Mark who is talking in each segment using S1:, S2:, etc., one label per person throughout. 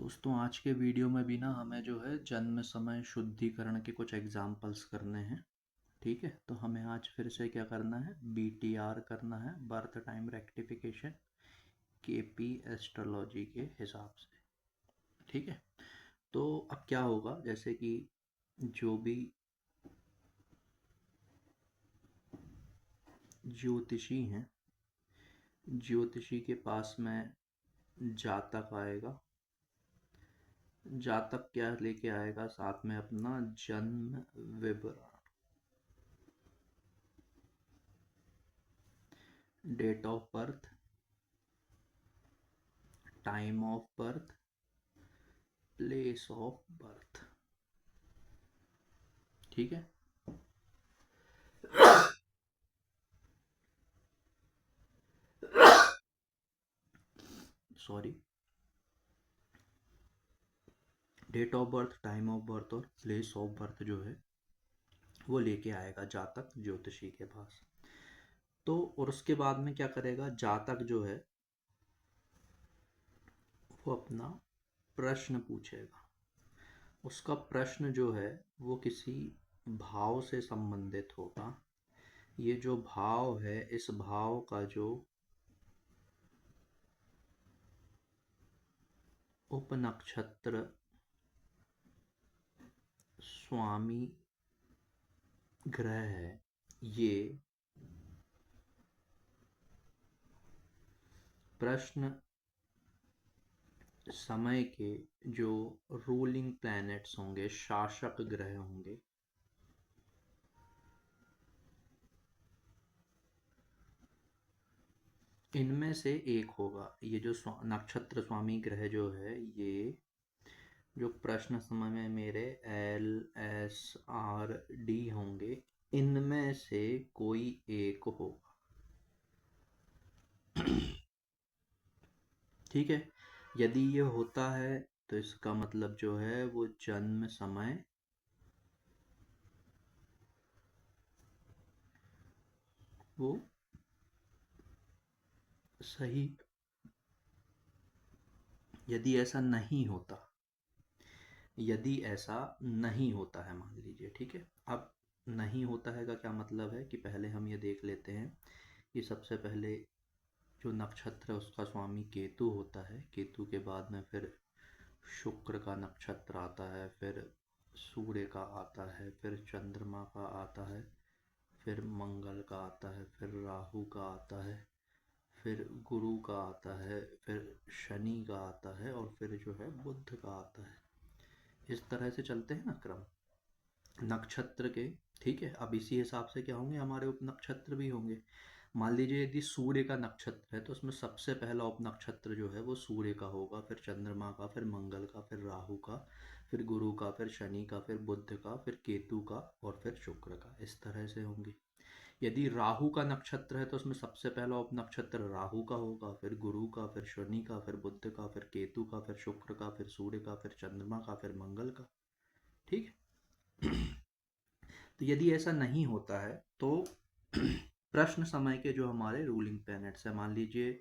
S1: दोस्तों आज के वीडियो में भी ना हमें जो है जन्म समय शुद्धिकरण के कुछ एग्जाम्पल्स करने हैं। ठीक है, तो हमें आज फिर से क्या करना है, BTR करना है, birth time rectification, KP astrology के हिसाब से। ठीक है, तो अब क्या होगा, जैसे कि जो भी ज्योतिषी हैं, ज्योतिषी के पास में जातक आएगा। जातक क्या लेके आएगा साथ में, अपना जन्म विवरण, date of birth, time of birth, place of birth. ठीक है, sorry, date of birth, time of birth और प्लेस ऑफ बर्थ जो है वो लेके आएगा जातक ज्योतिषी के पास। तो और उसके बाद में क्या करेगा जातक जो है, वो अपना प्रश्न पूछेगा। उसका प्रश्न जो है वो किसी भाव से संबंधित होगा। ये जो भाव है, इस भाव का जो उपनक्षत्र स्वामी ग्रह है, ये प्रश्न समय के जो रूलिंग प्लैनेट्स होंगे, शासक ग्रह होंगे, इनमें से एक होगा। ये जो नक्षत्र स्वामी ग्रह जो है, ये जो प्रश्न समय में मेरे LSRD होंगे, इनमें से कोई एक होगा। ठीक है, यदि ये होता है तो इसका मतलब जो है वो जन्म समय वो सही। यदि ऐसा नहीं होता, यदि ऐसा नहीं होता है, मान लीजिए, ठीक है, अब नहीं होता है का क्या मतलब है कि पहले हम ये देख लेते हैं कि सबसे पहले जो नक्षत्र है उसका स्वामी केतु होता है। केतु के बाद में फिर शुक्र का नक्षत्र आता है, फिर सूर्य का आता है, फिर चंद्रमा का आता है, फिर मंगल का आता है, फिर राहु का आता है, फिर गुरु का आता है, फिर शनि का आता है और फिर जो है बुध का आता है। इस तरह से चलते हैं ना क्रम नक्षत्र के। ठीक है, अब इसी हिसाब से क्या होंगे, हमारे उप नक्षत्र भी होंगे। मान लीजिए यदि सूर्य का नक्षत्र है तो उसमें सबसे पहला उप नक्षत्र जो है वो सूर्य का होगा, फिर चंद्रमा का, फिर मंगल का, फिर राहु का, फिर गुरु का, फिर शनि का, फिर बुध का, फिर केतु का और फिर शुक्र का। इस तरह से होंगे। यदि राहु का नक्षत्र है तो उसमें सबसे पहला उप नक्षत्र राहु का होगा, फिर गुरु का, फिर शनि का, फिर बुध का, फिर केतु का, फिर शुक्र का, फिर सूर्य का, फिर चंद्रमा का, फिर मंगल का। ठीक है। तो यदि ऐसा नहीं होता है तो प्रश्न समय के जो हमारे रूलिंग प्लैनेट्स हैं, मान लीजिए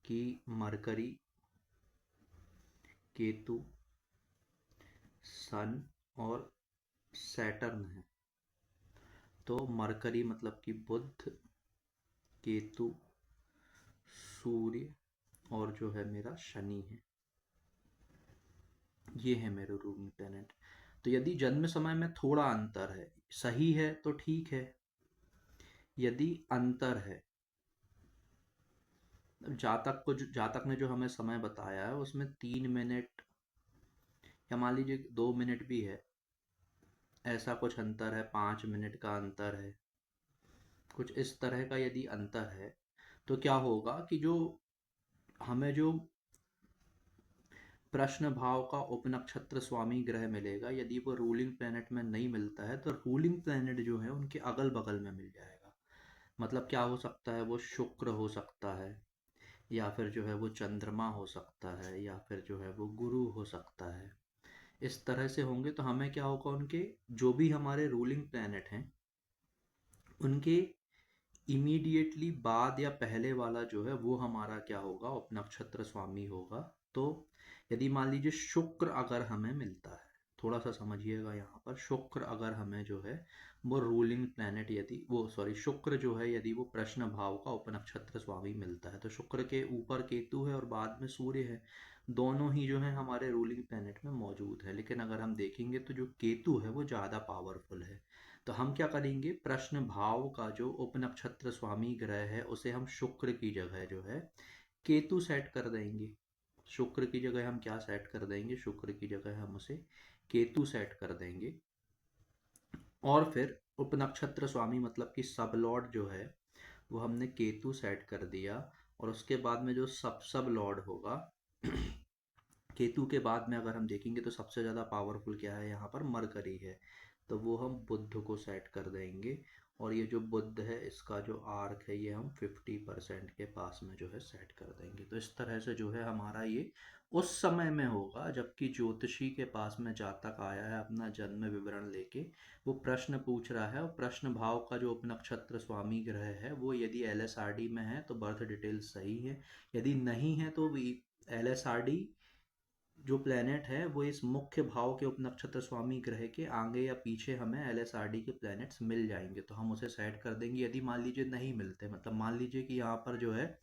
S1: कि मरकरी, केतु, सन और सैटर्न है। तो मरकरी मतलब कि बुध, केतु, सूर्य और जो है मेरा शनि है। ये है मेरे रूलिंग प्लैनेट। तो यदि जन्म समय में थोड़ा अंतर है, सही है तो ठीक है। यदि अंतर है, जातक ने जो हमें समय बताया है उसमें 3 मिनट या मान लीजिए 2 मिनट भी है, ऐसा कुछ अंतर है, 5 मिनट का अंतर है, कुछ इस तरह का यदि अंतर है, तो क्या होगा कि जो हमें जो प्रश्न भाव का उपनक्षत्र स्वामी ग्रह मिलेगा, यदि वो रूलिंग प्लैनेट में नहीं मिलता है तो रूलिंग प्लैनेट जो है उनके अगल बगल में मिल जाएगा। मतलब क्या हो सकता है, वो शुक्र हो सकता है, या फिर जो है वो चंद्रमा हो सकता है, या फिर जो है वो गुरु हो सकता है। इस तरह से होंगे तो हमें क्या होगा, उनके जो भी हमारे रूलिंग प्लैनेट हैं उनके इमीडिएटली बाद या पहले वाला जो है वो हमारा क्या होगा, उपनक्षत्र स्वामी होगा। तो यदि मान लीजिए शुक्र अगर हमें मिलता है, थोड़ा सा समझिएगा यहाँ पर, शुक्र अगर हमें जो है वो रूलिंग प्लैनेट, यदि वो सॉरी शुक्र जो है यदि वो प्रश्न भाव का उपनक्षत्र स्वामी मिलता है, तो शुक्र के ऊपर केतु है और बाद में सूर्य है, दोनों ही जो है हमारे रूलिंग प्लैनेट में मौजूद है। लेकिन अगर हम देखेंगे तो जो केतु है वो ज़्यादा पावरफुल है, तो हम क्या करेंगे, प्रश्न भाव का जो उपनक्षत्र स्वामी ग्रह है उसे हम शुक्र की जगह जो है केतु सेट कर देंगे। शुक्र की जगह हम क्या सेट कर देंगे, शुक्र की जगह हम उसे केतु सेट कर देंगे। और फिर उपनक्षत्र स्वामी मतलब कि सब लॉर्ड जो है वो हमने केतु सेट कर दिया, और उसके बाद में जो सब लॉर्ड होगा केतु के बाद में अगर हम देखेंगे तो सबसे ज़्यादा पावरफुल क्या है, यहाँ पर मरकरी है, तो वो हम बुध को सेट कर देंगे। और ये जो बुध है इसका जो आर्क है ये हम 50% के पास में जो है सेट कर देंगे। तो इस तरह से जो है हमारा ये उस समय में होगा जबकि ज्योतिषी के पास में जातक आया है अपना जन्म विवरण लेके, वो प्रश्न पूछ रहा है, और प्रश्न भाव का जो उपनक्षत्र स्वामी ग्रह है वो यदि LSRD में है तो बर्थ डिटेल्स सही है, यदि नहीं है तो LSRD जो प्लेनेट है वो इस मुख्य भाव के उपनक्षत्र स्वामी ग्रह के आगे या पीछे हमें LSRD के प्लैनेट्स मिल जाएंगे तो हम उसे सेट कर देंगे। यदि मान लीजिए नहीं मिलते, मतलब मान लीजिए कि यहाँ पर जो है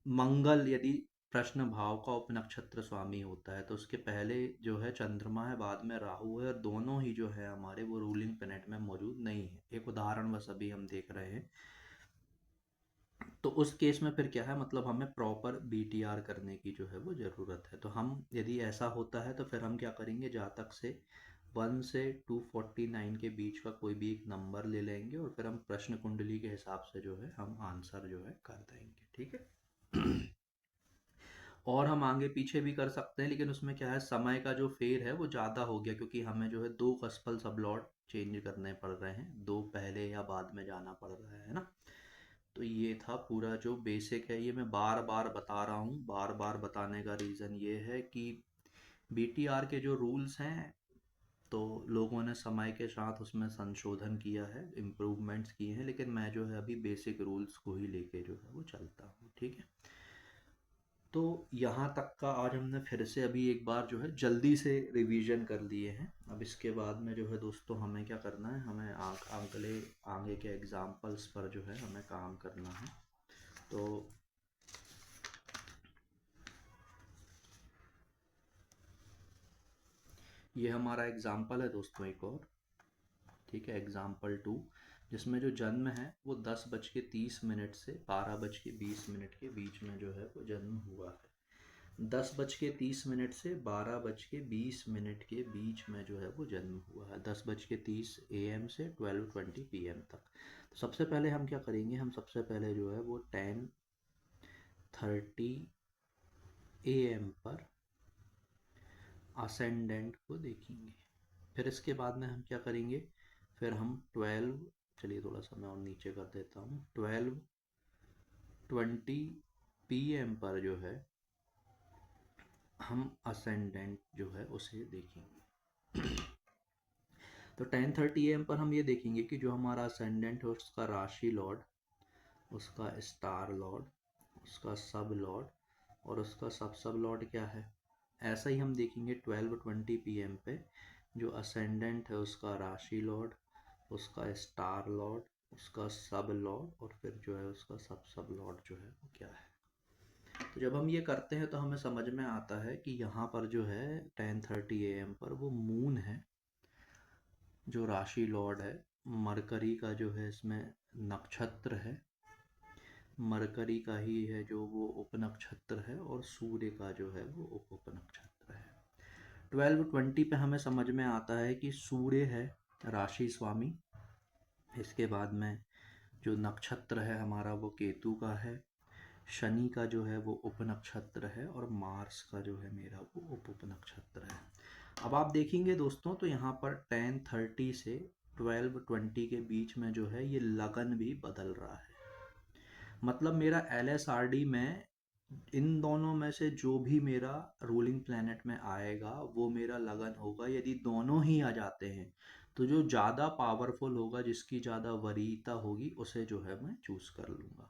S1: मंगल यदि प्रश्न भाव का उपनक्षत्र स्वामी होता है तो उसके पहले जो है चंद्रमा है, बाद में राहु है, और दोनों ही जो है हमारे वो रूलिंग प्लैनेट में मौजूद नहीं है। एक उदाहरण बस अभी हम देख रहे हैं। तो उस केस में फिर क्या है, मतलब हमें प्रॉपर BTR करने की जो है वो ज़रूरत है। तो हम यदि ऐसा होता है तो फिर हम क्या करेंगे, जातक से 1 से 249 के बीच का कोई भी एक नंबर ले लेंगे और फिर हम प्रश्न कुंडली के हिसाब से जो है हम आंसर जो है कर देंगे, ठीक है। और हम आगे पीछे भी कर सकते हैं, लेकिन उसमें क्या है, समय का जो फेर है वो ज़्यादा हो गया क्योंकि हमें जो है 2 कस्पल सबलॉट चेंज करने पड़ रहे हैं, 2 पहले या बाद में जाना पड़ रहा है ना। तो ये था पूरा जो बेसिक है, ये मैं बार बार बता रहा हूँ। बार बार बताने का रीज़न ये है कि BTR के जो रूल्स हैं तो लोगों ने समय के साथ उसमें संशोधन किया है, इम्प्रूवमेंट्स किए हैं, लेकिन मैं जो है अभी बेसिक रूल्स को ही लेके जो है वो चलता हूँ, ठीक है। तो यहाँ तक का आज हमने फिर से अभी एक बार जो है जल्दी से रिवीजन कर लिए हैं। अब इसके बाद में जो है दोस्तों हमें क्या करना है, हमें अगले आगे के एग्जाम्पल्स पर जो है हमें काम करना है। तो ये हमारा एग्जाम्पल है दोस्तों एक और, ठीक है, एग्जाम्पल 2, जिसमें जो जन्म है वो 10:30 से 12:20 के बीच में जो है वो जन्म हुआ है। 10:30 से 12:20 के बीच में जो है वो जन्म हुआ है, 10:30 AM से 12:20 PM तक। तो सबसे पहले हम क्या करेंगे, हम सबसे पहले जो है वो 10:30 AM पर असेंडेंट को देखेंगे। फिर इसके बाद में हम क्या करेंगे, फिर हम 12, चलिए थोड़ा सा मैं और नीचे कर देता हूँ, 12:20 PM पर जो है हम असेंडेंट जो है उसे देखेंगे। तो 10:30 AM पर हम ये देखेंगे कि जो हमारा असेंडेंट है उसका राशि लॉर्ड, उसका स्टार लॉर्ड, उसका सब लॉर्ड और उसका सब लॉर्ड क्या है। ऐसा ही हम देखेंगे 12:20 PM पे जो असेंडेंट है उसका राशि लॉर्ड, उसका स्टार लॉर्ड, उसका सब लॉर्ड और फिर जो है उसका सब लॉर्ड जो है वो क्या है। तो जब हम ये करते हैं तो हमें समझ में आता है कि यहाँ पर जो है 10:30 AM पर वो मून है जो राशि लॉर्ड है, मरकरी का जो है इसमें नक्षत्र है, मरकरी का ही है जो वो उपनक्षत्र है, और सूर्य का जो है वो उपनक्षत्र है। 12:20 पे हमें समझ में आता है कि सूर्य है राशि स्वामी, इसके बाद में जो नक्षत्र है हमारा वो केतु का है, शनि का जो है वो उपनक्षत्र है, और मार्स का जो है मेरा वो उपनक्षत्र है। अब आप देखेंगे दोस्तों तो यहाँ पर 10:30 से 12:20 के बीच में जो है ये लगन भी बदल रहा है। मतलब मेरा LSRD में इन दोनों में से जो भी मेरा रूलिंग प्लैनेट में आएगा वो मेरा लगन होगा। यदि दोनों ही आ जाते हैं तो जो ज़्यादा पावरफुल होगा, जिसकी ज़्यादा वरीयता होगी, उसे जो है मैं चूज़ कर लूँगा।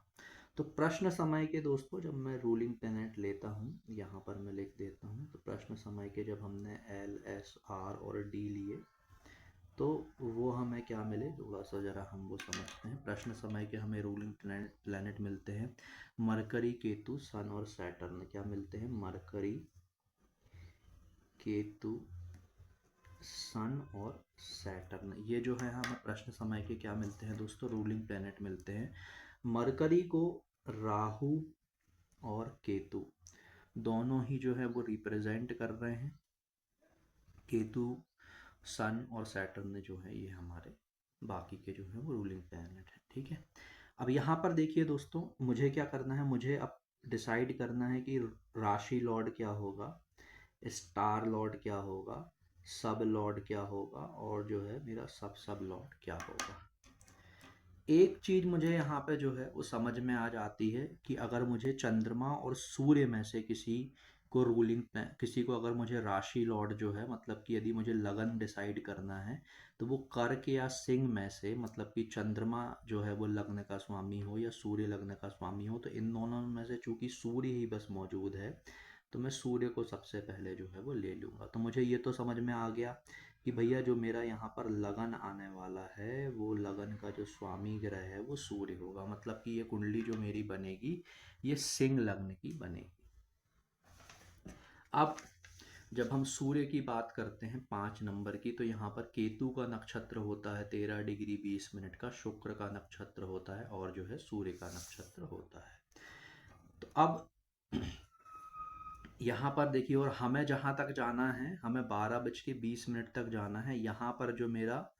S1: तो प्रश्न समय के दोस्तों जब मैं रूलिंग प्लैनेट लेता हूँ, यहाँ पर मैं लिख देता हूँ, तो प्रश्न प्रश्न समय के जब हमने एल एस आर और डी लिए तो वो हमें क्या मिले, थोड़ा सा ज़रा हम वो समझते हैं। प्रश्न समय के हमें रूलिंग प्लैनेट मिलते हैं मरकरी, केतु, सन और सैटर्न। क्या मिलते हैं? मरकरी, केतु, सन और सैटर्न। ये जो है हमें प्रश्न समय के क्या मिलते हैं दोस्तों? रूलिंग प्लैनेट मिलते हैं। मरकरी को राहु और केतु दोनों ही जो है वो रिप्रेजेंट कर रहे हैं। केतु, सन और सैटर्न जो है ये हमारे बाकी के जो है वो रूलिंग प्लैनेट है। ठीक है, अब यहाँ पर देखिए दोस्तों, मुझे क्या करना है, मुझे अब डिसाइड करना है कि राशि लॉर्ड क्या होगा, स्टार लॉर्ड क्या होगा, सब लॉर्ड क्या होगा और जो है मेरा सब लॉर्ड क्या होगा। एक चीज मुझे यहाँ पे जो है वो समझ में आ जाती है कि अगर मुझे चंद्रमा और सूर्य में से किसी को किसी को अगर मुझे राशि लॉर्ड जो है, मतलब कि यदि मुझे लगन डिसाइड करना है तो वो कर्क या सिंह में से, मतलब कि चंद्रमा जो है वो लग्न का स्वामी हो या सूर्य लग्न का स्वामी हो, तो इन दोनों में से चूंकि सूर्य ही बस मौजूद है तो मैं सूर्य को सबसे पहले जो है वो ले लूँगा। तो मुझे ये तो समझ में आ गया कि भैया जो मेरा यहाँ पर लगन आने वाला है वो लगन का जो स्वामी ग्रह है वो सूर्य होगा, मतलब कि ये कुंडली जो मेरी बनेगी ये सिंह लग्न की बनेगी। अब जब हम सूर्य की बात करते हैं 5 नंबर की, तो यहाँ पर केतु का नक्षत्र होता है 13 डिग्री 20 मिनट का, शुक्र का नक्षत्र होता है और जो है सूर्य का नक्षत्र होता है। तो अब यहाँ पर देखिए, और हमें जहाँ तक जाना है हमें 12:20 तक जाना है। यहाँ पर जो मेरा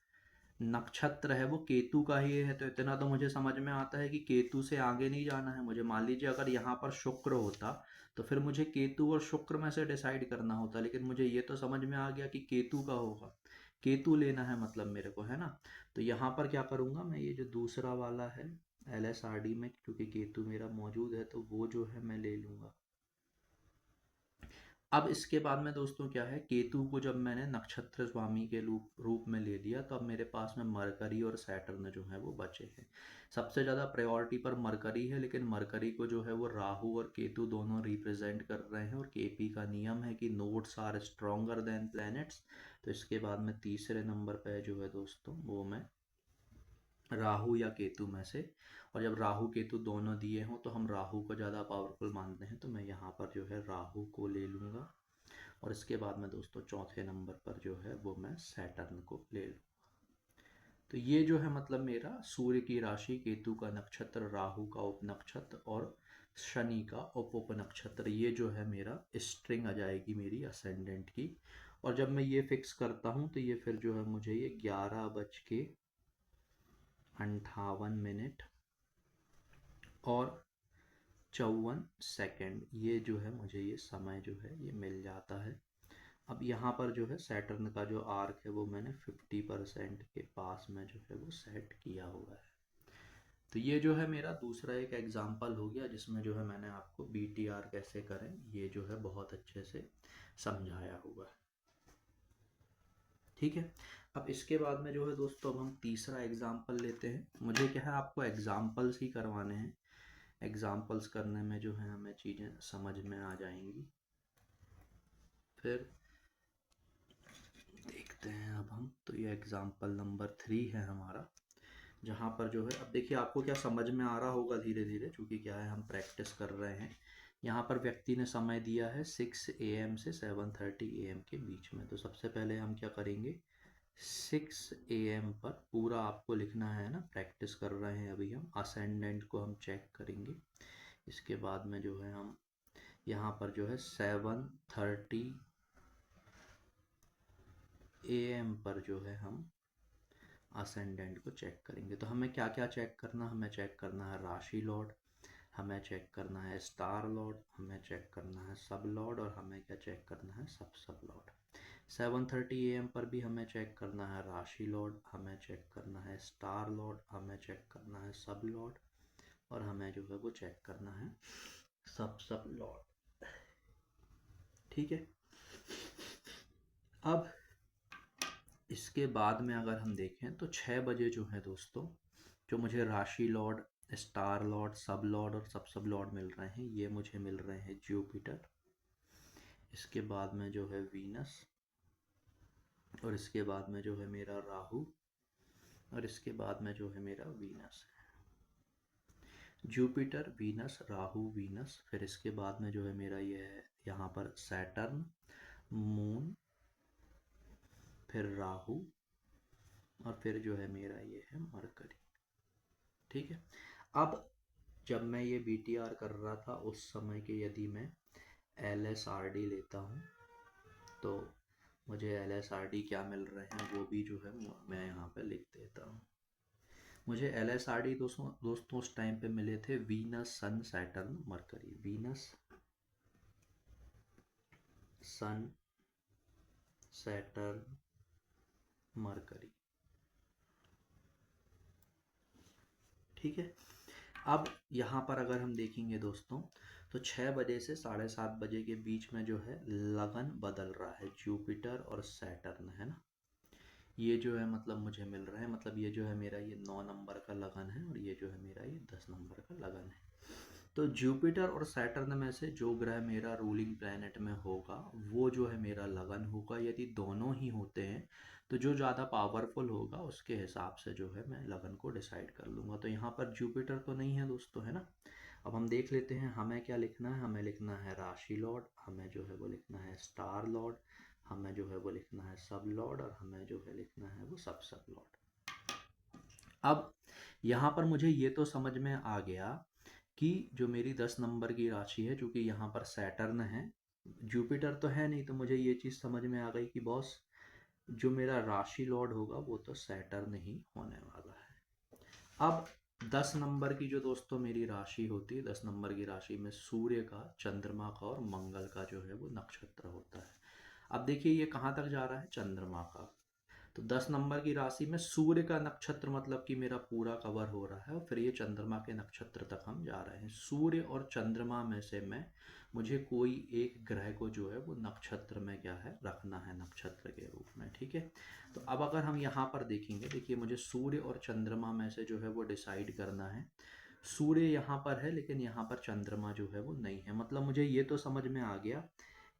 S1: नक्षत्र है वो केतु का ही है, तो इतना तो मुझे समझ में आता है कि केतु से आगे नहीं जाना है मुझे। मान लीजिए अगर यहाँ पर शुक्र होता तो फिर मुझे केतु और शुक्र में से डिसाइड करना होता, लेकिन मुझे ये तो समझ में आ गया कि केतु का होगा, केतु लेना है मतलब मेरे को, है ना। तो यहाँ पर क्या करूँगा मैं, ये जो दूसरा वाला है LSRD में, क्योंकि केतु मेरा मौजूद है तो वो जो है मैं ले लूँगा। अब इसके बाद में दोस्तों क्या है, केतु को जब मैंने नक्षत्र स्वामी के रूप में ले लिया तो अब मेरे पास में मरकरी और सैटर्न जो है वो बचे हैं। सबसे ज़्यादा प्रायोरिटी पर मरकरी है, लेकिन मरकरी को जो है वो राहु और केतु दोनों रिप्रेजेंट कर रहे हैं और केपी का नियम है कि nodes are stronger than planets. तो इसके बाद में तीसरे नंबर पर जो है दोस्तों वो मैं राहु या केतु में से, और जब राहु केतु दोनों दिए हों तो हम राहु को ज़्यादा पावरफुल मानते हैं, तो मैं यहाँ पर जो है राहु को ले लूँगा। और इसके बाद में दोस्तों चौथे नंबर पर जो है वो मैं सैटर्न को ले लूँगा। तो ये जो है मतलब मेरा सूर्य की राशि, केतु का नक्षत्र, राहु का उपनक्षत्र और शनि का उपनक्षत्र, ये जो है मेरा स्ट्रिंग आ जाएगी मेरी असेंडेंट की। और जब मैं ये फिक्स करता हूँ तो ये फिर जो है मुझे ये 11:58 और 54 ये जो है मुझे ये समय जो है ये मिल जाता है। अब यहाँ पर जो है सैटर्न का जो आर्क है वो मैंने 50% के पास में जो है वो सेट किया हुआ है। तो ये जो है मेरा दूसरा एक एग्जाम्पल हो गया जिसमें जो है मैंने आपको BTR कैसे करें ये जो है बहुत अच्छे से समझाया हुआ है। ठीक है, अब इसके बाद में जो है दोस्तों अब हम तीसरा एग्जाम्पल लेते हैं। मुझे क्या है, आपको एग्जाम्पल्स ही करवाने हैं, एग्जाम्पल्स करने में जो है हमें चीज़ें समझ में आ जाएंगी। फिर देखते हैं अब हम, तो ये एग्जाम्पल नंबर 3 है हमारा, जहाँ पर जो है अब देखिए आपको क्या समझ में आ रहा होगा धीरे धीरे, क्योंकि क्या है हम प्रैक्टिस कर रहे हैं। यहाँ पर व्यक्ति ने समय दिया है 6 AM से 7:30 AM के बीच में। तो सबसे पहले हम क्या करेंगे, 6 AM पर पूरा आपको लिखना है ना, प्रैक्टिस कर रहे हैं अभी हम, असेंडेंट को हम चेक करेंगे। इसके बाद में जो है हम यहाँ पर जो है 7:30 AM पर जो है हम असेंडेंट को चेक करेंगे। तो हमें क्या क्या चेक करना, हमें चेक करना है राशि लॉर्ड, हमें चेक करना है स्टार लॉर्ड, हमें चेक करना है सब लॉर्ड और हमें क्या चेक करना है सब लॉर्ड। 7:30 AM पर भी हमें चेक करना है राशि लॉर्ड, हमें चेक करना है स्टार लॉर्ड, हमें चेक करना है सब लॉर्ड और हमें जो है वो चेक करना है सब लॉर्ड। ठीक है, अब इसके बाद में अगर हम देखें तो 6 बजे जो है दोस्तों, जो मुझे राशि लॉर्ड, स्टार लॉर्ड, सब लॉर्ड और सब लॉर्ड मिल रहे हैं, ये मुझे मिल रहे हैं जुपिटर, इसके बाद में जो है वीनस, और इसके बाद में जो है मेरा राहु, और इसके बाद में जो है मेरा वीनस है। जुपिटर, वीनस, राहु, वीनस, फिर इसके बाद में जो है मेरा ये है यहाँ पर सैटर्न, मून, फिर राहु, और फिर जो है मेरा ये है मरकरी। ठीक है। अब जब मैं ये BTR कर रहा था उस समय के यदि मैं LSRD लेता हूँ तो मुझे LSRD क्या मिल रहे हैं वो भी जो है मैं यहाँ पे लिख देता हूँ। मुझे LSRD दोस्तों उस टाइम पे मिले थे वीनस, सन, सैटर्न, मरकरी। वीनस, सन, सैटर्न, मरकरी। ठीक है। अब यहाँ पर अगर हम देखेंगे दोस्तों तो 6 बजे से 7:30 बजे के बीच में जो है लगन बदल रहा है, जुपिटर और सैटर्न, है ना। ये जो है मतलब मुझे मिल रहा है, मतलब ये जो है मेरा ये 9 नंबर का लगन है, और ये जो है मेरा ये 10 नंबर का लगन है। तो जुपिटर और सैटर्न में से जो ग्रह मेरा रूलिंग प्लैनेट में होगा वो जो है मेरा लगन होगा। यदि दोनों ही होते हैं तो जो ज़्यादा पावरफुल होगा उसके हिसाब से जो है मैं लगन को डिसाइड कर लूँगा। तो यहाँ पर जुपिटर तो नहीं है दोस्तों, है ना। अब हम देख लेते हैं हमें क्या लिखना है। हमें लिखना है राशि लॉर्ड, हमें जो है वो लिखना है स्टार लॉर्ड, हमें जो है वो लिखना है सब लॉर्ड, और हमें जो है लिखना है वो सब लॉर्ड। अब यहाँ पर मुझे ये तो समझ में आ गया कि जो मेरी 10 नंबर की राशि है, चूंकि यहाँ पर सैटर्न है, जुपिटर तो है नहीं, तो मुझे ये चीज़ समझ में आ गई कि बॉस जो मेरा राशि लॉर्ड होगा वो तो सैटर्न ही होने वाला है। अब 10 नंबर की जो दोस्तों मेरी राशि होती है, 10 नंबर की राशि में सूर्य का, चंद्रमा का और मंगल का जो है वो नक्षत्र होता है। अब देखिए ये कहाँ तक जा रहा है, चंद्रमा का। तो 10 नंबर की राशि में सूर्य का नक्षत्र मतलब कि मेरा पूरा कवर हो रहा है, और फिर ये चंद्रमा के नक्षत्र तक हम जा रहे हैं। सूर्य और चंद्रमा में से मुझे कोई एक ग्रह को जो है वो नक्षत्र में क्या है रखना है, नक्षत्र के रूप में। ठीक है। तो अब अगर हम यहाँ पर देखेंगे, देखिए मुझे सूर्य और चंद्रमा में से जो है वो डिसाइड करना है। सूर्य यहाँ पर है लेकिन यहाँ पर चंद्रमा जो है वो नहीं है। मतलब मुझे ये तो समझ में आ गया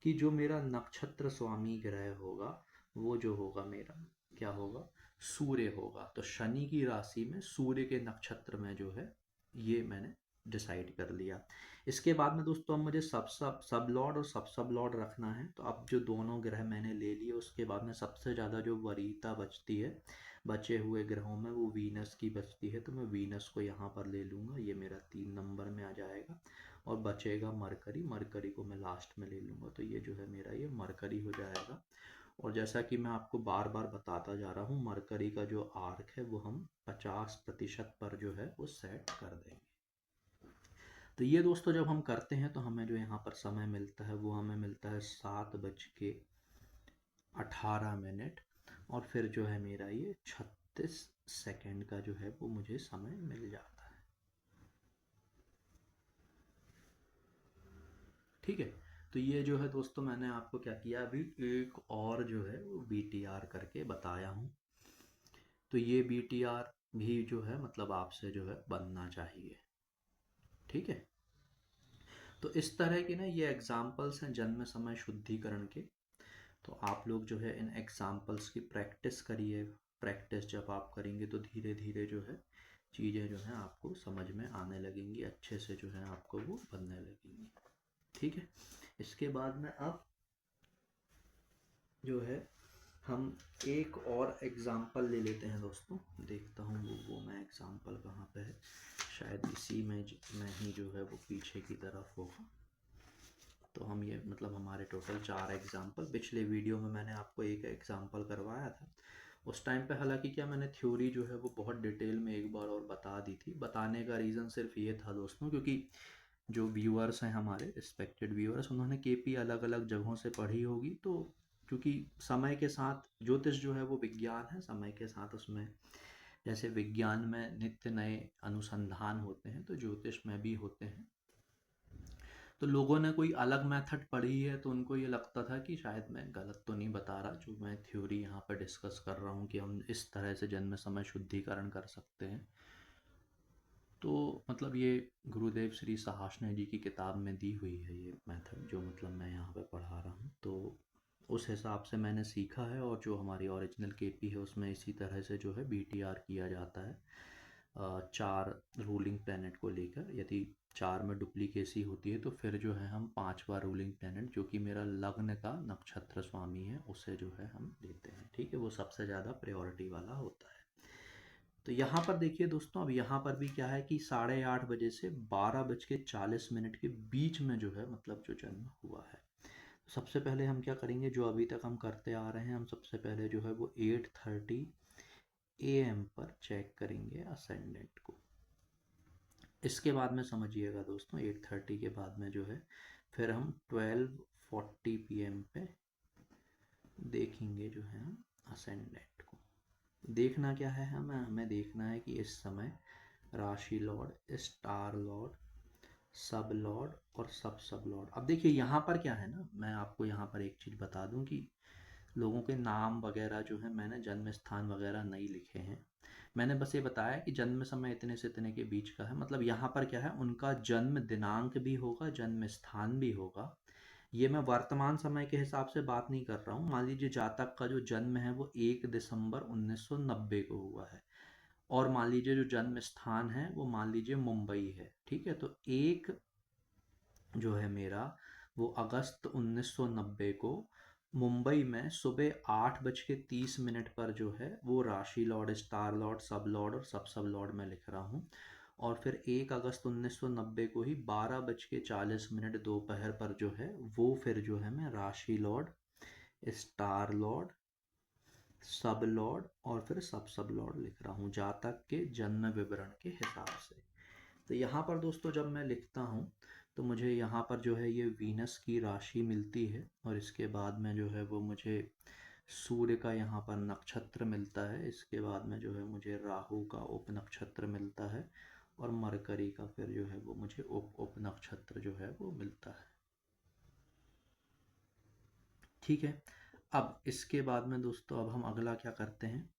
S1: कि जो मेरा नक्षत्र स्वामी ग्रह होगा वो जो होगा मेरा क्या होगा, सूर्य होगा। तो शनि की राशि में सूर्य के नक्षत्र में जो है ये मैंने डिसाइड कर लिया। इसके बाद में दोस्तों अब मुझे सब लॉर्ड और सब लॉर्ड रखना है। तो अब जो दोनों ग्रह मैंने ले लिए उसके बाद में सबसे ज़्यादा जो वरीयता बचती है बचे हुए ग्रहों में वो वीनस की बचती है। तो मैं वीनस को यहाँ पर ले लूँगा, ये मेरा 3 नंबर में आ जाएगा, और बचेगा मरकरी, मरकरी को मैं लास्ट में ले लूँगा। तो ये जो है मेरा ये मरकरी हो जाएगा। और जैसा कि मैं आपको बार बार बताता जा रहा हूँ, मरकरी का जो आर्क है वो हम 50% पर जो है वो सेट कर देंगे। तो ये दोस्तों जब हम करते हैं तो हमें जो यहाँ पर समय मिलता है वो हमें मिलता है 7:18, और फिर जो है मेरा ये 36 सेकेंड का जो है वो मुझे समय मिल जाता है। ठीक है। तो ये जो है दोस्तों मैंने आपको क्या किया, अभी एक और जो है वो BTR करके बताया हूँ। तो ये BTR भी जो है मतलब आपसे जो है बनना चाहिए। ठीक है। तो इस तरह के ना ये एग्जाम्पल्स हैं जन्म समय शुद्धिकरण के। तो आप लोग जो है इन एग्जाम्पल्स की प्रैक्टिस करिए। प्रैक्टिस जब आप करेंगे तो धीरे धीरे जो है चीज़ें जो हैं आपको समझ में आने लगेंगी, अच्छे से जो है आपको वो बनने लगेंगी। ठीक है। इसके बाद में अब जो है हम एक और एग्जाम्पल ले लेते हैं दोस्तों। देखता हूँ वो मैं एग्जाम्पल कहाँ पे है, शायद इसी में ही जो है वो पीछे की तरफ होगा। तो हम ये मतलब हमारे टोटल 4 एग्जाम्पल, पिछले वीडियो में मैंने आपको एक एग्जाम्पल करवाया था। उस टाइम पे हालांकि क्या मैंने थ्योरी जो है वो बहुत डिटेल में एक बार और बता दी थी। बताने का रीज़न सिर्फ ये था दोस्तों क्योंकि जो व्यूअर्स हैं हमारे रिस्पेक्टेड व्यूअर्स, उन्होंने KP अलग अलग जगहों से पढ़ी होगी। तो क्योंकि समय के साथ ज्योतिष जो है वो विज्ञान है, समय के साथ उसमें जैसे विज्ञान में नित्य नए अनुसंधान होते हैं तो ज्योतिष में भी होते हैं। तो लोगों ने कोई अलग मेथड पढ़ी है तो उनको ये लगता था कि शायद मैं गलत तो नहीं बता रहा, जो मैं थ्योरी यहाँ पर डिस्कस कर रहा हूँ कि हम इस तरह से जन्म समय शुद्धिकरण कर सकते हैं। तो मतलब ये गुरुदेव श्री सहाशनय जी की किताब में दी हुई है ये मेथड, जो मतलब मैं यहाँ पे पढ़ा रहा हूँ। तो उस हिसाब से मैंने सीखा है, और जो हमारी ओरिजिनल केपी है उसमें इसी तरह से जो है बीटीआर किया जाता है। 4 रूलिंग प्लैनेट को लेकर, यदि 4 में डुप्लीकेसी होती है तो फिर जो है हम 5वां रूलिंग प्लैनेट, जो कि मेरा लग्न का नक्षत्र स्वामी है, उसे जो है हम देते हैं। ठीक है, वो सबसे ज़्यादा प्रायोरिटी वाला होता है। तो यहाँ पर देखिए दोस्तों, अब यहाँ पर भी क्या है कि 8:30 बजे से 12:40 के बीच में जो है मतलब जो जन्म हुआ है। तो सबसे पहले हम क्या करेंगे, जो अभी तक हम करते आ रहे हैं, हम सबसे पहले जो है वो 8:30 AM पर चेक करेंगे असेंडेंट को। इसके बाद में समझिएगा दोस्तों, 8:30 के बाद में जो है फिर हम 12:40 PM पे देखेंगे जो है हम असेंडेंट को। देखना क्या है, हमें देखना है कि इस समय राशि लॉर्ड, स्टार लॉर्ड, सब लॉर्ड और सब लॉर्ड। अब देखिए यहाँ पर क्या है ना, मैं आपको यहाँ पर एक चीज़ बता दूं कि लोगों के नाम वगैरह जो है मैंने जन्म स्थान वगैरह नहीं लिखे हैं। मैंने बस ये बताया कि जन्म समय इतने से इतने के बीच का है। मतलब यहाँ पर क्या है, उनका जन्म दिनांक भी होगा, जन्म स्थान भी होगा। ये मैं वर्तमान समय के हिसाब से बात नहीं कर रहा हूँ। मान लीजिए जातक का जो जन्म है वो 1 दिसंबर 1990 को हुआ है, और मान लीजिए जो जन्म स्थान है वो मान लीजिए मुंबई है। ठीक है, तो एक जो है मेरा वो अगस्त 1990 को मुंबई में सुबह 8:30 पर जो है वो राशि लॉर्ड, स्टार लॉर्ड, सब लॉर्ड मैं लिख रहा हूँ। और फिर 1 अगस्त 1990 को ही 12:40 दोपहर पर जो है वो फिर जो है मैं राशि लॉर्ड, स्टार लॉर्ड, सब लॉर्ड और फिर सब लॉर्ड लिख रहा हूँ, जातक के जन्म विवरण के हिसाब से। तो यहाँ पर दोस्तों जब मैं लिखता हूँ तो मुझे यहाँ पर जो है ये वीनस की राशि मिलती है, और इसके बाद में जो है वो मुझे सूर्य का यहाँ पर नक्षत्र मिलता है। इसके बाद में जो है मुझे राहु का उप नक्षत्र मिलता है, और मरकरी का फिर जो है वो मुझे उप नक्षत्र जो है वो मिलता है। ठीक है, अब इसके बाद में दोस्तों अब हम अगला क्या करते हैं,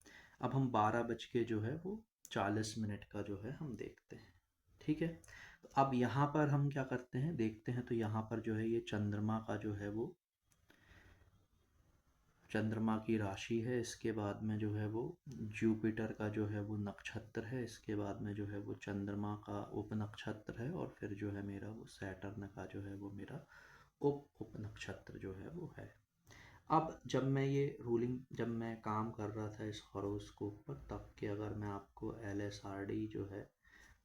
S1: अब हम 12 बज के जो है वो 40 का जो है हम देखते हैं। ठीक है, तो अब यहाँ पर हम क्या करते हैं, देखते हैं। तो यहाँ पर जो है ये चंद्रमा का जो है वो चंद्रमा की राशि है। इसके बाद में जो है वो जुपिटर का जो है वो नक्षत्र है। इसके बाद में जो है वो चंद्रमा का उप नक्षत्र है, और फिर जो है मेरा वो सैटर्न का जो है वो मेरा उप नक्षत्र जो है वो है। अब जब मैं काम कर रहा था इस हॉरोस्कोप पर, तब के अगर मैं आपको LSRD जो है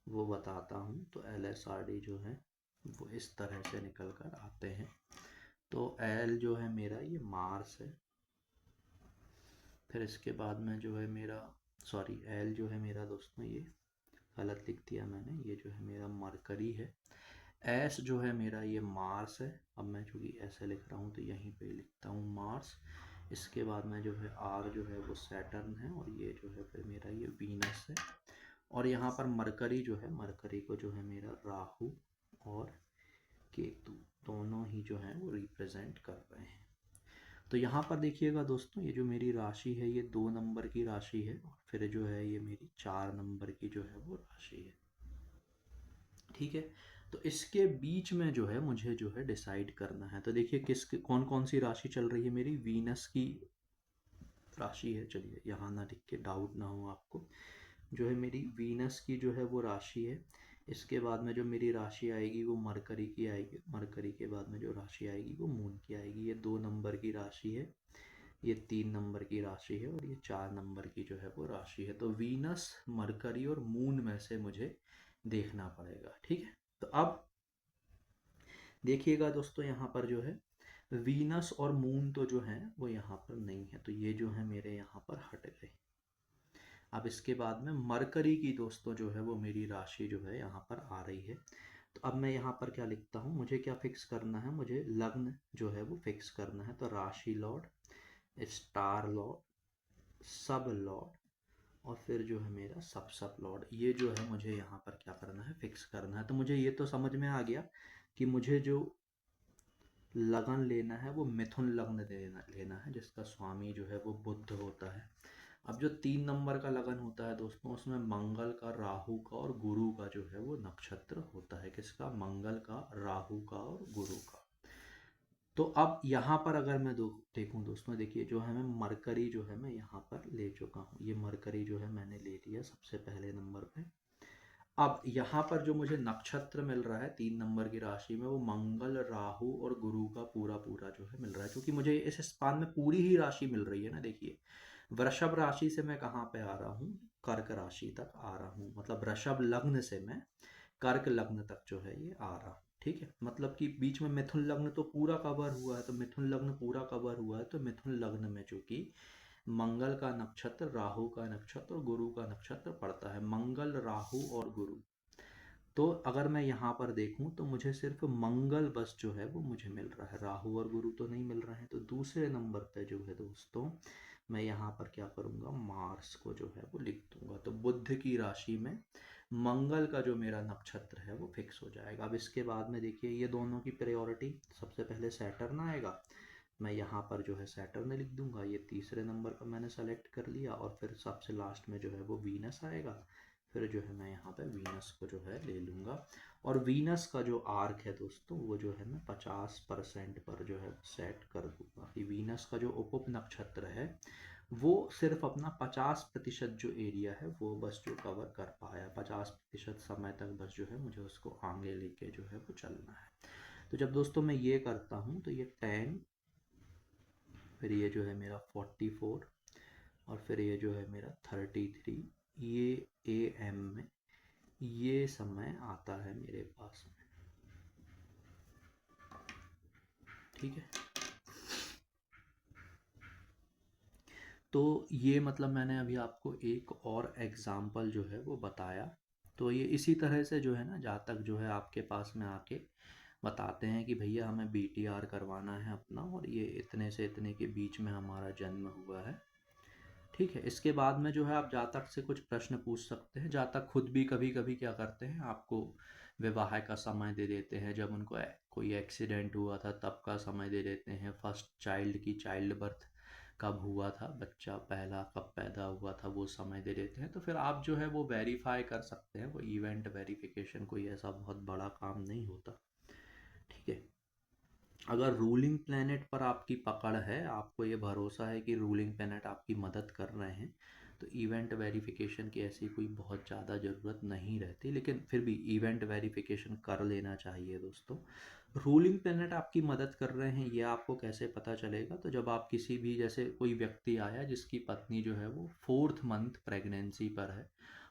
S1: वो बताता हूँ, तो LSRD जो है वो इस तरह से निकल कर आते हैं। तो एल जो है मेरा ये मार्स है, फिर इसके बाद में जो है मेरा एल जो है मेरा दोस्तों ये गलत लिख दिया मैंने, ये जो है मेरा मरकरी है। एस जो है मेरा ये मार्स है। अब मैं चूँकि ऐसे लिख रहा हूँ तो यहीं पे लिखता हूँ मार्स। इसके बाद में जो है आर जो है वो सैटर्न है, और ये जो है फिर मेरा ये वीनस है। और यहाँ पर मरकरी जो है, मरकरी को जो है मेरा राहु और केतु दोनों ही जो है वो रिप्रेजेंट कर रहे हैं। तो यहाँ पर देखिएगा दोस्तों, ये जो मेरी राशि है ये 2 नंबर की राशि है, और फिर जो है ये मेरी 4 नंबर की जो है वो राशि है। ठीक है, तो इसके बीच में जो है मुझे जो है डिसाइड करना है। तो देखिए कौन कौन सी राशि चल रही है, मेरी वीनस की राशि है। चलिए यहाँ ना लिख के डाउट ना हो आपको, जो है मेरी वीनस की जो है वो राशि है। इसके बाद में जो मेरी राशि आएगी वो मरकरी की आएगी, मरकरी के बाद में जो राशि आएगी वो मून की आएगी। ये 2 नंबर की राशि है, ये 3 नंबर की राशि है, और ये 4 नंबर की जो है वो राशि है। तो वीनस, मरकरी और मून में से मुझे देखना पड़ेगा। ठीक है, तो अब देखिएगा दोस्तों, यहाँ पर जो है वीनस और मून तो जो है वो यहाँ पर नहीं है, तो ये जो है मेरे यहाँ पर हट गए। अब इसके बाद में मरकरी की दोस्तों जो है वो मेरी राशि जो है यहाँ पर आ रही है। तो अब मैं यहाँ पर क्या लिखता हूँ, मुझे क्या फिक्स करना है, मुझे लग्न जो है वो फिक्स करना है। तो राशि लॉर्ड, स्टार लॉर्ड, सब लॉर्ड, और फिर जो है मेरा सब लॉर्ड, ये जो है मुझे यहाँ पर क्या करना है, फिक्स करना है। तो मुझे ये तो समझ में आ गया कि मुझे जो लगन लेना है वो मिथुन लग्न लेना है, जिसका स्वामी जो है वो बुध होता है। अब जो 3 नंबर का लगन होता है दोस्तों, उसमें मंगल का, राहु का और गुरु का जो है वो नक्षत्र होता है। किसका? मंगल का, राहु का और गुरु का। तो अब यहाँ पर अगर मैं देखूँ दोस्तों, देखिए जो है मैं मरकरी जो है मैं यहाँ पर ले चुका हूँ, ये मरकरी जो है मैंने ले लिया सबसे पहले नंबर पे। अब यहाँ पर जो मुझे नक्षत्र मिल रहा है 3 नंबर की राशि में, वो मंगल, राहु और गुरु का पूरा पूरा जो है मिल रहा है, क्योंकि मुझे इस स्पान में पूरी ही राशि मिल रही है ना। देखिए वृषभ राशि से मैं कहाँ पे आ रहा हूँ, कर्क राशि तक आ रहा हूँ, मतलब वृषभ लग्न से मैं कर्क लग्न तक जो है ये आ रहा हूँ। ठीक है, मतलब कि बीच में मिथुन लग्न तो पूरा कवर हुआ है, तो मिथुन लग्न पूरा कवर हुआ है, तो मिथुन लग्न में चूंकि मंगल का नक्षत्र, राहु का नक्षत्र और गुरु का नक्षत्र पड़ता है, मंगल, राहु और गुरु। तो अगर मैं यहाँ पर देखूं तो मुझे सिर्फ मंगल बस जो है वो मुझे मिल रहा है, राहु और गुरु तो नहीं मिल रहे हैं। तो दूसरे नंबर पे जो है दोस्तों, मैं यहाँ पर क्या करूँगा, मार्स को जो है वो लिख दूंगा। तो बुध की राशि में मंगल का जो मेरा नक्षत्र है वो फिक्स हो जाएगा। अब इसके बाद में देखिए ये दोनों की प्रायोरिटी, सबसे पहले सैटर्न आएगा, मैं यहाँ पर जो है सैटर्न लिख दूंगा, ये तीसरे नंबर पर मैंने सेलेक्ट कर लिया। और फिर सबसे लास्ट में जो है वो वीनस आएगा, फिर जो है मैं यहाँ पे वीनस को जो है ले लूँगा। और वीनस का जो आर्क है दोस्तों, वो जो है मैं 50% पर जो है सेट कर दूँगा, कि वीनस का जो उप नक्षत्र है वो सिर्फ अपना 50% जो एरिया है वो बस जो कवर कर पाया, 50% समय तक बस जो है मुझे उसको आगे लेके जो है वो चलना है। तो जब दोस्तों मैं ये करता हूँ तो ये 10, फिर ये जो है मेरा 44 और फिर ये जो है मेरा 33, ये AM में ये समय आता है मेरे पास में। ठीक है, तो ये मतलब मैंने अभी आपको एक और एग्जाम्पल जो है वो बताया। तो ये इसी तरह से जो है ना, जहाँ तक जो है आपके पास में आके बताते हैं कि भैया हमें BTR करवाना है अपना, और ये इतने से इतने के बीच में हमारा जन्म हुआ है। ठीक है, इसके बाद में जो है आप जातक से कुछ प्रश्न पूछ सकते हैं। जातक खुद भी कभी कभी क्या करते हैं, आपको विवाह का समय दे देते हैं, जब उनको कोई एक्सीडेंट हुआ था तब का समय दे देते हैं, फर्स्ट चाइल्ड की चाइल्ड बर्थ कब हुआ था, बच्चा पहला कब पैदा हुआ था, वो समय दे देते हैं। तो फिर आप जो है वो वेरीफाई कर सकते हैं। वो इवेंट वेरिफिकेशन कोई ऐसा बहुत बड़ा काम नहीं होता। ठीक है, अगर रूलिंग प्लैनेट पर आपकी पकड़ है, आपको ये भरोसा है कि रूलिंग प्लैनेट आपकी मदद कर रहे हैं, तो इवेंट वेरिफिकेशन की ऐसी कोई बहुत ज़्यादा ज़रूरत नहीं रहती। लेकिन फिर भी इवेंट वेरिफिकेशन कर लेना चाहिए दोस्तों। रूलिंग प्लैनेट आपकी मदद कर रहे हैं ये आपको कैसे पता चलेगा, तो जब आप किसी भी, जैसे कोई व्यक्ति आया जिसकी पत्नी जो है वो 4th मंथ प्रेगनेंसी पर है,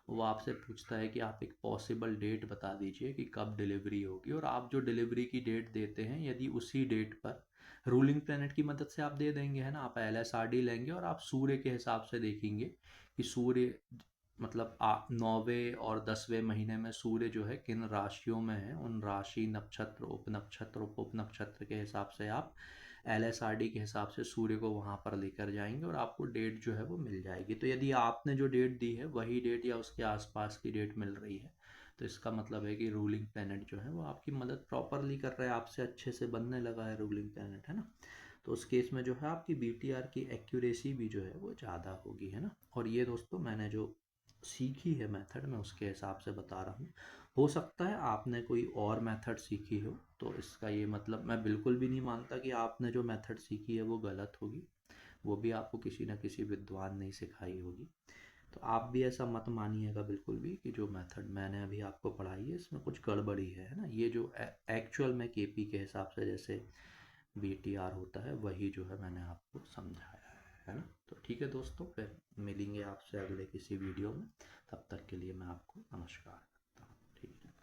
S1: वो आपसे पूछता है कि आप एक पॉसिबल डेट बता दीजिए कि कब डिलीवरी होगी, और आप जो डिलीवरी की डेट देते हैं, यदि उसी डेट पर रूलिंग प्लैनेट की मदद से आप दे देंगे, है ना, आप LSRD लेंगे और आप सूर्य के हिसाब से देखेंगे कि सूर्य मतलब 9वें और 10वें महीने में सूर्य जो है किन राशियों में है, उन राशि, नक्षत्र, उप नक्षत्र के हिसाब से आप LSRD के हिसाब से सूर्य को वहाँ पर लेकर जाएंगे और आपको डेट जो है वो मिल जाएगी। तो यदि आपने जो डेट दी है वही डेट या उसके आसपास की डेट मिल रही है, तो इसका मतलब है कि रूलिंग प्लैनेट जो है वो आपकी मदद प्रॉपरली कर रहा है, आपसे अच्छे से बनने लगा है रूलिंग प्लैनेट, है ना। तो उस केस में जो है आपकी BTR की एक्यूरेसी भी जो है वो ज़्यादा होगी, है ना। और ये दोस्तों मैंने जो सीखी है मेथड, मैं उसके हिसाब से बता रहा हूँ। हो सकता है आपने कोई और मेथड सीखी हो, तो इसका ये मतलब मैं बिल्कुल भी नहीं मानता कि आपने जो मेथड सीखी है वो गलत होगी, वो भी आपको किसी न किसी विद्वान ने सिखाई होगी। तो आप भी ऐसा मत मानिएगा बिल्कुल भी कि जो मेथड मैंने अभी आपको पढ़ाई है इसमें कुछ गड़बड़ी है ना। ये जो एक्चुअल में KP के हिसाब से जैसे BTR होता है वही जो है मैंने आपको समझाया है ना। तो ठीक है दोस्तों, फिर मिलेंगे आपसे अगले किसी वीडियो में। तब तक के लिए मैं आपको नमस्कार करता हूँ। ठीक है।